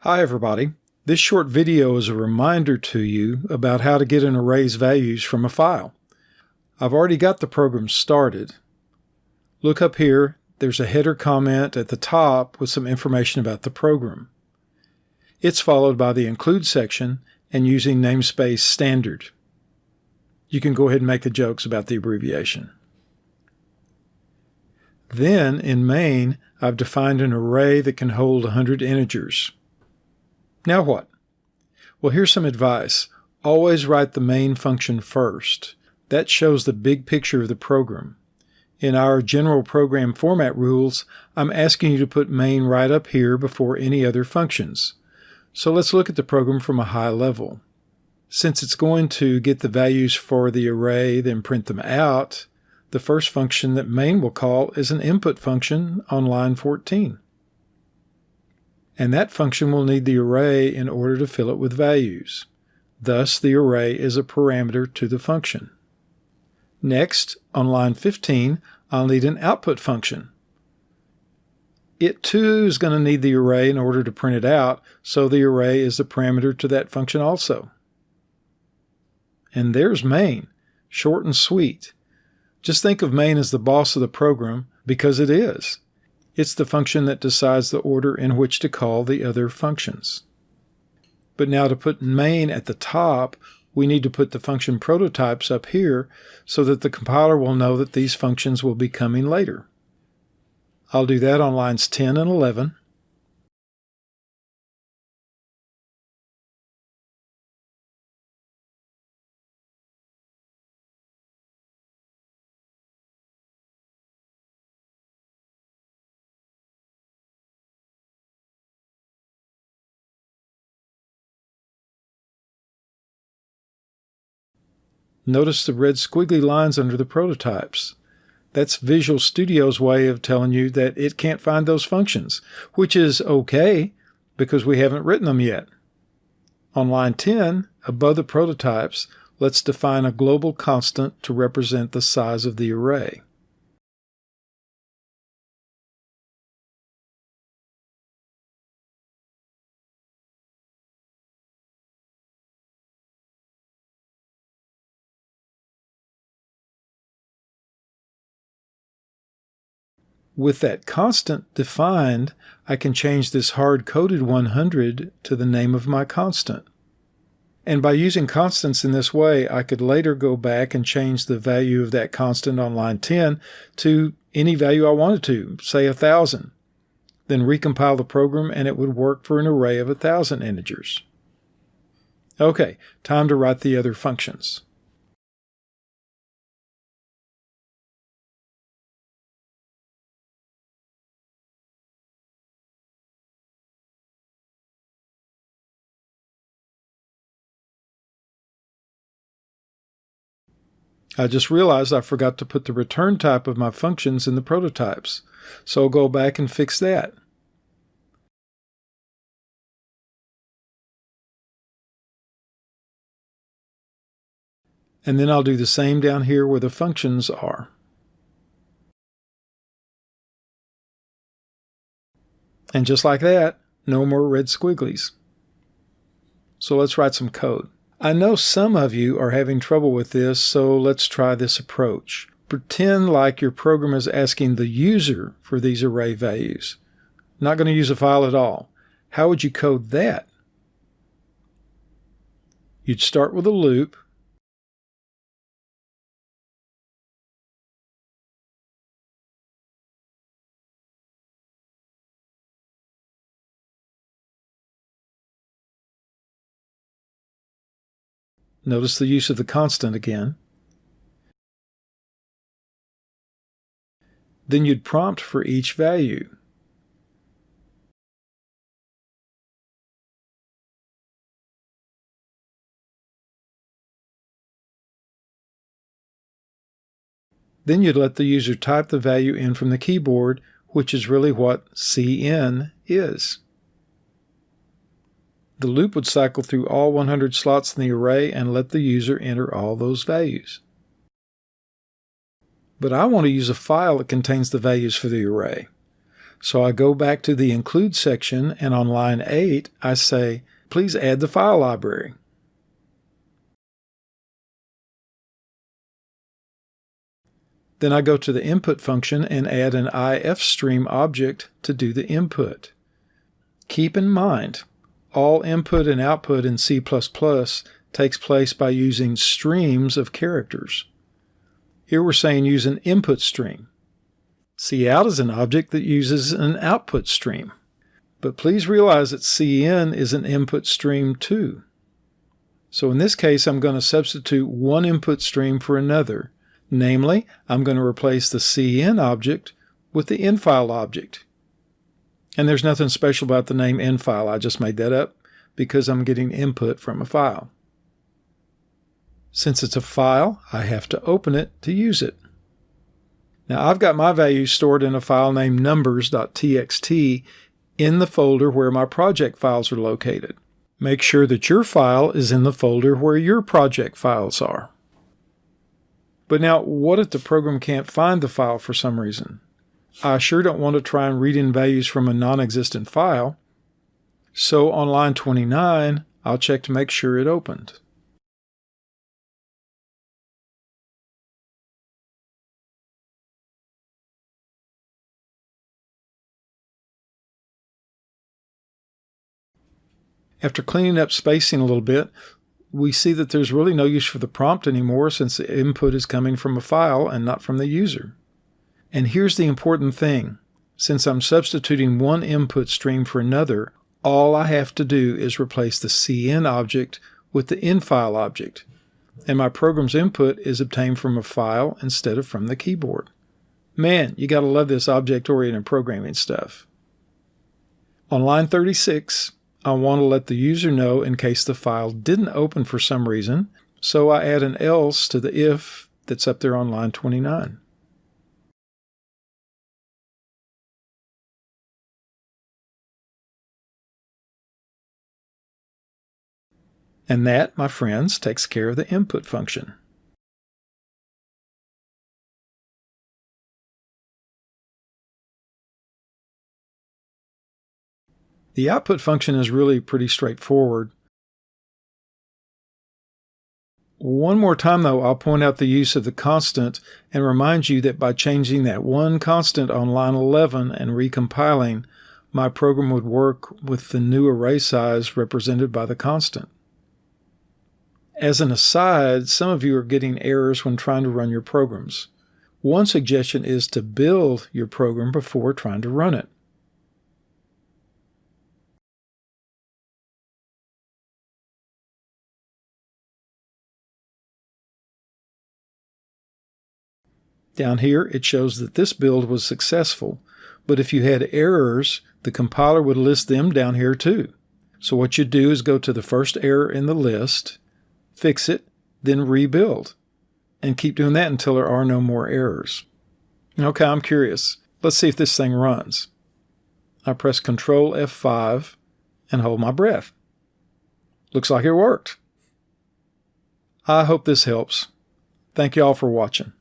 Hi everybody. This short video is a reminder to you about how to get an array's values from a file. I've already got the program started. Look up here, there's a header comment at the top with some information about the program. It's followed by the include section and using namespace standard. You can go ahead and make the jokes about the abbreviation. Then in main, I've defined an array that can hold 100 integers. Now what? Well, here's some advice. Always write the main function first. That shows the big picture of the program. In our general program format rules, I'm asking you to put main right up here before any other functions. So let's look at the program from a high level. Since it's going to get the values for the array, then print them out, the first function that main will call is an input function on line 14. And that function will need the array in order to fill it with values. Thus, the array is a parameter to the function. Next, on line 15, I'll need an output function. It too is going to need the array in order to print it out, so the array is a parameter to that function also. And there's main, short and sweet. Just think of main as the boss of the program, because it is. It's the function that decides the order in which to call the other functions. But now to put main at the top, we need to put the function prototypes up here so that the compiler will know that these functions will be coming later. I'll do that on lines 10 and 11. Notice the red squiggly lines under the prototypes. That's Visual Studio's way of telling you that it can't find those functions, which is okay because we haven't written them yet. On line 10, above the prototypes, let's define a global constant to represent the size of the array. With that constant defined, I can change this hard-coded 100 to the name of my constant. And by using constants in this way, I could later go back and change the value of that constant on line 10 to any value I wanted to, say 1,000. Then recompile the program and it would work for an array of 1,000 integers. Okay, time to write the other functions. I just realized I forgot to put the return type of my functions in the prototypes, so I'll go back and fix that. And then I'll do the same down here where the functions are. And just like that, no more red squigglies. So let's write some code. I know some of you are having trouble with this, so let's try this approach. Pretend like your program is asking the user for these array values. Not going to use a file at all. How would you code that? You'd start with a loop. Notice the use of the constant again. Then you'd prompt for each value. Then you'd let the user type the value in from the keyboard, which is really what CN is. The loop would cycle through all 100 slots in the array and let the user enter all those values. But I want to use a file that contains the values for the array. So I go back to the Include section, and on line 8, I say, please add the file library. Then I go to the Input function and add an ifstream object to do the input. Keep in mind, all input and output in C++ takes place by using streams of characters. Here we're saying use an input stream. Cout is an object that uses an output stream. But please realize that cin is an input stream too. So in this case, I'm going to substitute one input stream for another. Namely, I'm going to replace the cin object with the infile object. And there's nothing special about the name infile. I just made that up because I'm getting input from a file. Since it's a file, I have to open it to use it. Now I've got my values stored in a file named numbers.txt in the folder where my project files are located. Make sure that your file is in the folder where your project files are. But now, what if the program can't find the file for some reason? I sure don't want to try and read in values from a non-existent file. So on line 29, I'll check to make sure it opened. After cleaning up spacing a little bit, we see that there's really no use for the prompt anymore since the input is coming from a file and not from the user. And here's the important thing. Since I'm substituting one input stream for another, all I have to do is replace the cin object with the infile object. And my program's input is obtained from a file instead of from the keyboard. Man, you gotta love this object-oriented programming stuff. On line 36, I want to let the user know in case the file didn't open for some reason, so I add an else to the if that's up there on line 29. And that, my friends, takes care of the input function. The output function is really pretty straightforward. One more time though, I'll point out the use of the constant and remind you that by changing that one constant on line 11 and recompiling, my program would work with the new array size represented by the constant. As an aside, some of you are getting errors when trying to run your programs. One suggestion is to build your program before trying to run it. Down here, it shows that this build was successful, but if you had errors, the compiler would list them down here too. So what you do is go to the first error in the list, fix it, then rebuild, and keep doing that until there are no more errors. Okay, I'm curious. Let's see if this thing runs. I press Ctrl F5 and hold my breath. Looks like it worked. I hope this helps. Thank you all for watching.